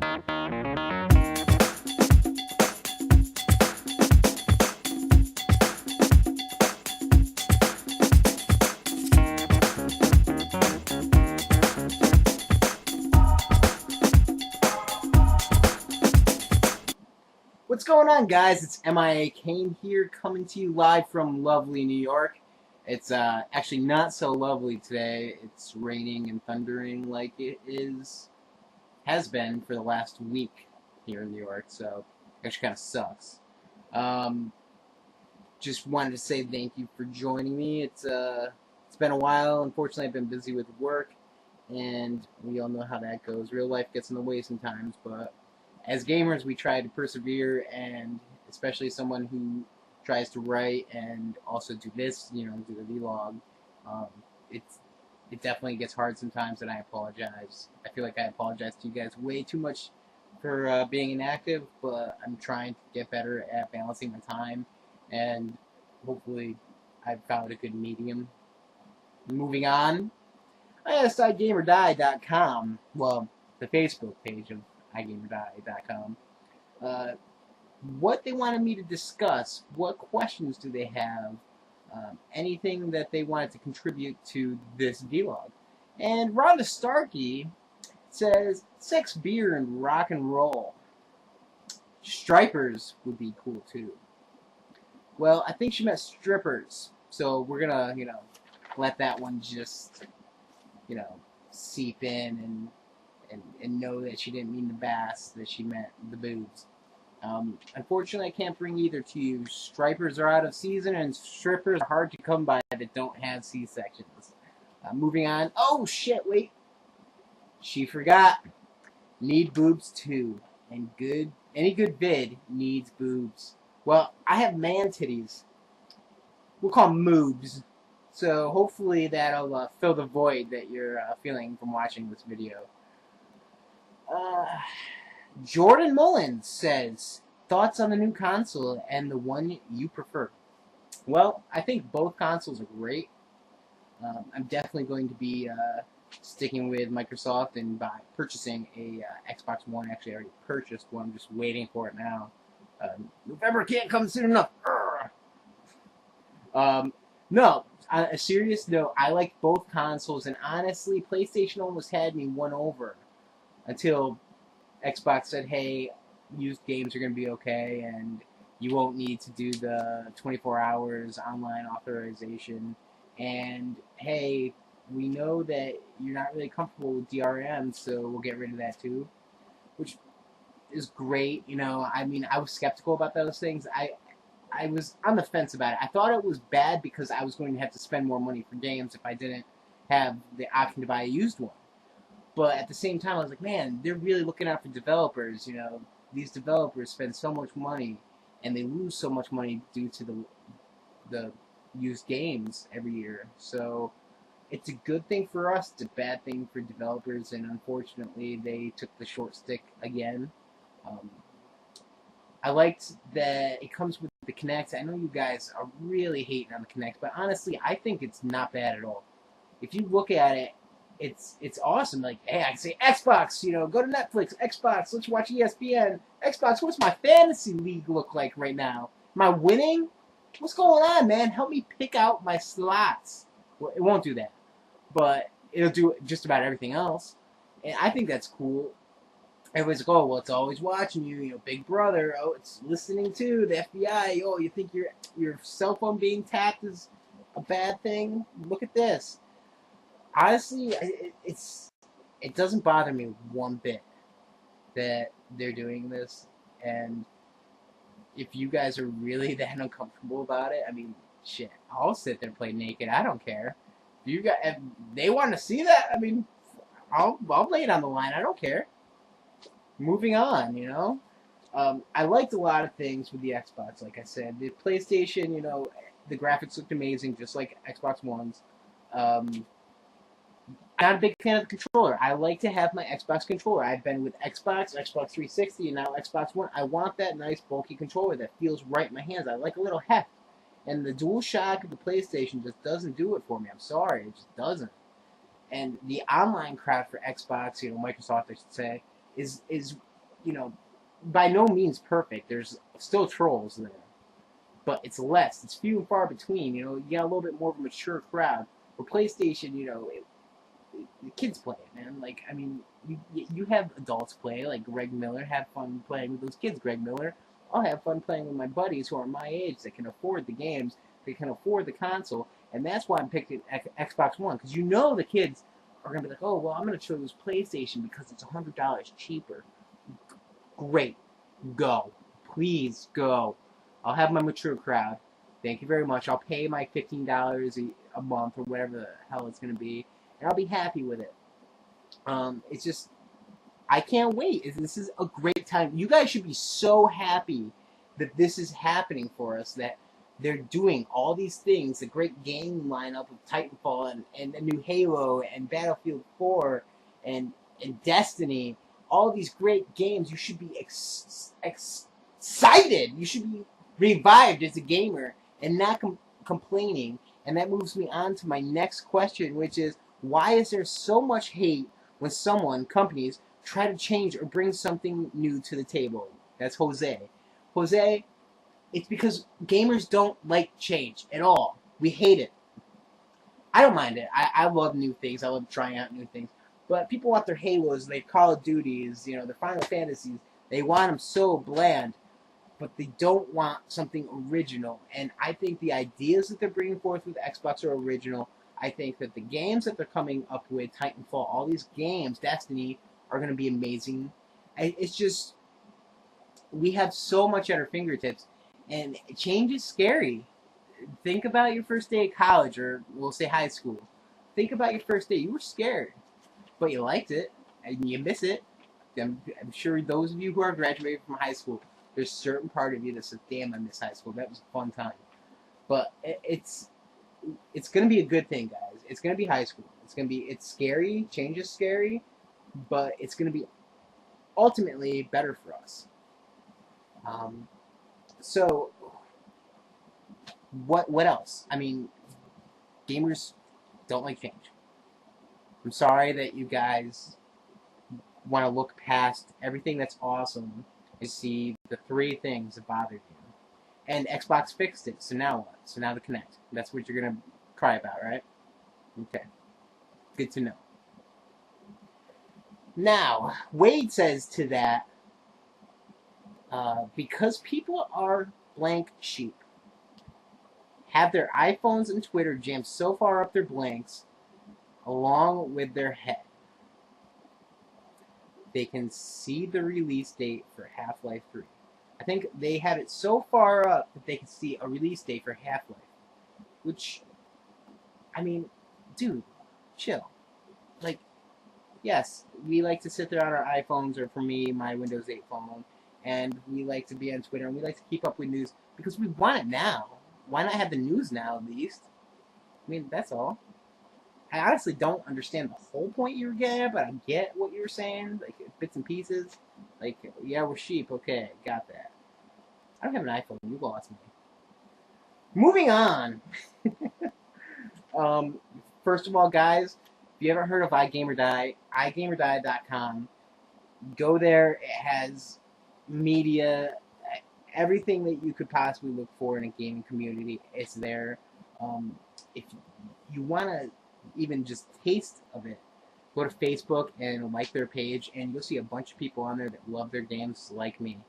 What's going on, guys? It's miaKAIN here, coming to you live from lovely New York. It's actually not so lovely today. It's raining and thundering like it has been for the last week here in New York, so it actually kind of sucks. Just wanted to say thank you for joining me. It's been a while. Unfortunately, I've been busy with work, and we all know how that goes. Real life gets in the way sometimes, but as gamers, we try to persevere, and especially someone who tries to write and also do this, do the vlog. It definitely gets hard sometimes, and I apologize. I feel like I apologize to you guys way too much for being inactive, but I'm trying to get better at balancing my time, and hopefully I've found a good medium. Moving on, iSideGamerDie.com, well, the Facebook page of iGamerDie.com. What they wanted me to discuss, what questions do they have, anything that they wanted to contribute to this vlog. And Rhonda Starkey says, sex, beer, and rock and roll. Stripers would be cool too. Well, I think she meant strippers, so we're gonna, let that one just, seep in and know that she didn't mean the bass, that she meant the boobs. Unfortunately, I can't bring either to you. Stripers are out of season, and strippers are hard to come by that don't have C-sections. Moving on. Oh, shit, wait. She forgot. Need boobs, too. And any good vid needs boobs. Well, I have man titties. We'll call them moobs. So hopefully that'll fill the void that you're feeling from watching this video. Jordan Mullins says, thoughts on the new console and the one you prefer. Well, I think both consoles are great. I'm definitely going to be sticking with Microsoft and by purchasing a Xbox One. Actually, I already purchased one. I'm just waiting for it now. November can't come soon enough. No, on a serious note, I like both consoles, and honestly, PlayStation almost had me won over until Xbox said, hey, used games are going to be okay, and you won't need to do the 24 hours online authorization. And, hey, we know that you're not really comfortable with DRM, so we'll get rid of that too. Which is great, I mean, I was skeptical about those things. I was on the fence about it. I thought it was bad because I was going to have to spend more money for games if I didn't have the option to buy a used one. But at the same time, I was like, man, they're really looking out for developers. These developers spend so much money, and they lose so much money due to the used games every year. So it's a good thing for us. It's a bad thing for developers, and unfortunately, they took the short stick again. I liked that it comes with the Kinect. I know you guys are really hating on the Kinect, but honestly, I think it's not bad at all. If you look at it, it's awesome. Like, hey, I can say Xbox, go to Netflix, Xbox, let's watch ESPN, Xbox, what's my fantasy league look like right now? Am I winning? What's going on, man? Help me pick out my slots. Well, it won't do that, but it'll do just about everything else, and I think that's cool. Everybody's like, oh, well, it's always watching you, Big Brother. Oh, it's listening to the FBI. Oh, you think your cell phone being tapped is a bad thing? Look at this. Honestly, it doesn't bother me one bit that they're doing this, and if you guys are really that uncomfortable about it, I mean, shit, I'll sit there and play naked. I don't care. If they want to see that, I mean, I'll lay it on the line. I don't care. Moving on, I liked a lot of things with the Xbox, like I said. The PlayStation, the graphics looked amazing, just like Xbox One's. I'm not a big fan of the controller. I like to have my Xbox controller. I've been with Xbox 360, and now Xbox One. I want that nice, bulky controller that feels right in my hands. I like a little heft. And the DualShock of the PlayStation just doesn't do it for me. I'm sorry, it just doesn't. And the online crowd for Xbox, Microsoft, I should say, is you know, by no means perfect. There's still trolls there, but it's less. It's few and far between. You know, you got a little bit more of a mature crowd. For PlayStation, you know, the kids play it, man. Like, I mean, you have adults play, like Greg Miller. Have fun playing with those kids, Greg Miller. I'll have fun playing with my buddies who are my age that can afford the games, they can afford the console, and that's why I'm picking Xbox One, because you know the kids are gonna be like, oh well, I'm gonna choose PlayStation because it's $100 cheaper. Great, go, please go. I'll have my mature crowd. Thank you very much. I'll pay my $15 a month or whatever the hell it's gonna be, and I'll be happy with it. It's just, I can't wait. This is a great time. You guys should be so happy that this is happening for us, that they're doing all these things, the great game lineup of Titanfall and the new Halo and Battlefield 4 and Destiny, all these great games. You should be excited. You should be revived as a gamer and not complaining. And that moves me on to my next question, which is, why is there so much hate when companies, try to change or bring something new to the table? That's Jose. Jose, it's because gamers don't like change at all. We hate it. I don't mind it. I love new things. I love trying out new things. But people want their Halos, their Call of Duties, you know, their Final Fantasies. They want them so bland, but they don't want something original. And I think the ideas that they're bringing forth with Xbox are original. I think that the games that they're coming up with, Titanfall, all these games, Destiny, are going to be amazing. It's just, we have so much at our fingertips, and change is scary. Think about your first day at college, or we'll say high school. Think about your first day. You were scared, but you liked it, and you miss it. I'm sure those of you who are graduating from high school, there's a certain part of you that says, damn, I miss high school. That was a fun time. But it's going to be a good thing, guys. It's going to be high school. It's scary. Change is scary, but it's going to be ultimately better for us. So, what else? I mean, gamers don't like change. I'm sorry that you guys want to look past everything that's awesome and see the three things that bothered you. And Xbox fixed it, so now what? So now the Kinect. That's what you're going to cry about, right? Okay. Good to know. Now, Wade says to that, because people are blank sheep, have their iPhones and Twitter jammed so far up their blanks, along with their head, they can see the release date for Half-Life 3. I think they had it so far up that they could see a release date for Half-Life. Which, I mean, dude, chill. Like, yes, we like to sit there on our iPhones, or for me, my Windows 8 phone, and we like to be on Twitter, and we like to keep up with news, because we want it now. Why not have the news now, at least? I mean, that's all. I honestly don't understand the whole point you were getting at, but I get what you were saying, like, bits and pieces. Like, yeah, we're sheep, okay, got that. I don't have an iPhone, you lost me. Moving on. First of all, guys, if you ever heard of iGamerDie, iGamerDie.com, go there. It has media, everything that you could possibly look for in a gaming community. It's there. If you want to even just taste of it, go to Facebook and like their page, and you'll see a bunch of people on there that love their games like me.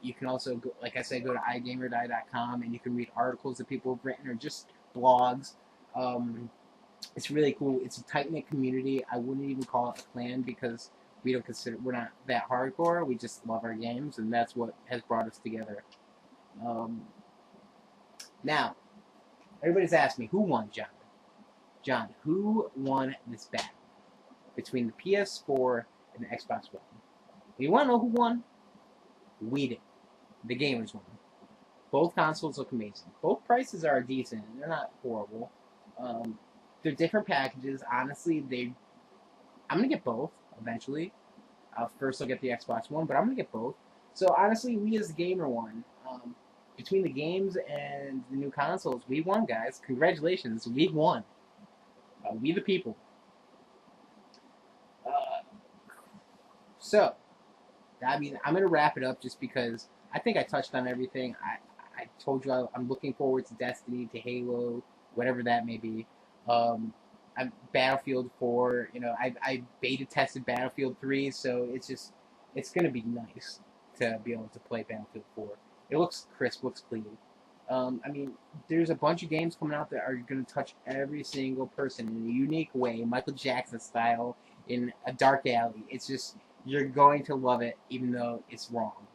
You can also, go, like I said, go to iGamerDie.com, and you can read articles that people have written, or just blogs. It's really cool. It's a tight-knit community. I wouldn't even call it a clan, because we're not that hardcore. We just love our games, and that's what has brought us together. Now, everybody's asked me, who won, John? John, who won this battle between the PS4 and the Xbox One? You want to know who won? We did. The gamers won. Both consoles look amazing. Both prices are decent. They're not horrible. They're different packages. Honestly, I'm going to get both eventually. First I'll get the Xbox One, but I'm going to get both. So honestly, we as the gamer won. Between the games and the new consoles, we won, guys. Congratulations. We won. We the people. So, I mean, I'm gonna wrap it up just because I think I touched on everything. I told you I'm looking forward to Destiny, to Halo, whatever that may be. I'm Battlefield 4. You know, I beta tested Battlefield 3, so it's gonna be nice to be able to play Battlefield 4. It looks crisp, looks clean. I mean, there's a bunch of games coming out that are going to touch every single person in a unique way, Michael Jackson style, in a dark alley. It's just, you're going to love it, even though it's wrong.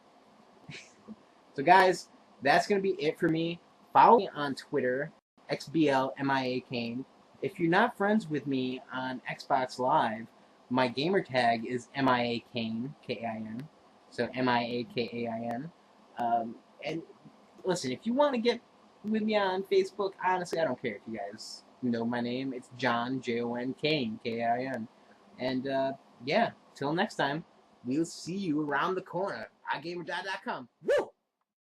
So, guys, that's going to be it for me. Follow me on Twitter, XBLMIAKAIN. If you're not friends with me on Xbox Live, my gamer tag is miaKAIN, K-A-I-N. So, MIAKAIN. And listen, if you want to get with me on Facebook, honestly, I don't care if you guys know my name. It's John, Jon, Kane, K-A-I-N. And, yeah, till next time, we'll see you around the corner. iGamerDad.com. Woo!